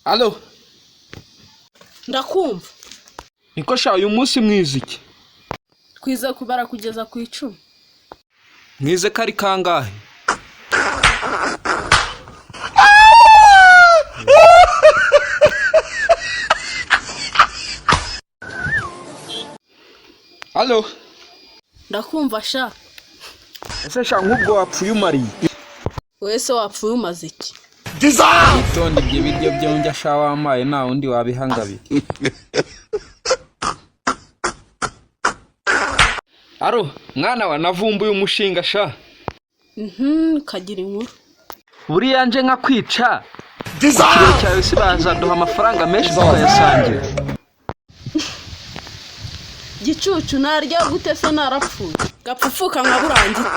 Allo. Ndakumva. Niko sha uyu munsi mwiziki. Twize kubara kugeza ku 10. Mwize kari kangahe? Allo. Ndakumva sha. Ese sha nkubwo wapfuye umari. Wese wapfuye umaze iki? Itonde ibyo biryo byo njya sha wamaye nta undi wabihangabira. Aro, mwana wa navumbuye umushinga sha. Kagira inkuru. Buri yanje nka kwica. Ikiro cyawe sibaza duha amafaranga menshi tukayasangira. Gicucu narya gute se narapfuye. Gapfufuka nka burangiye.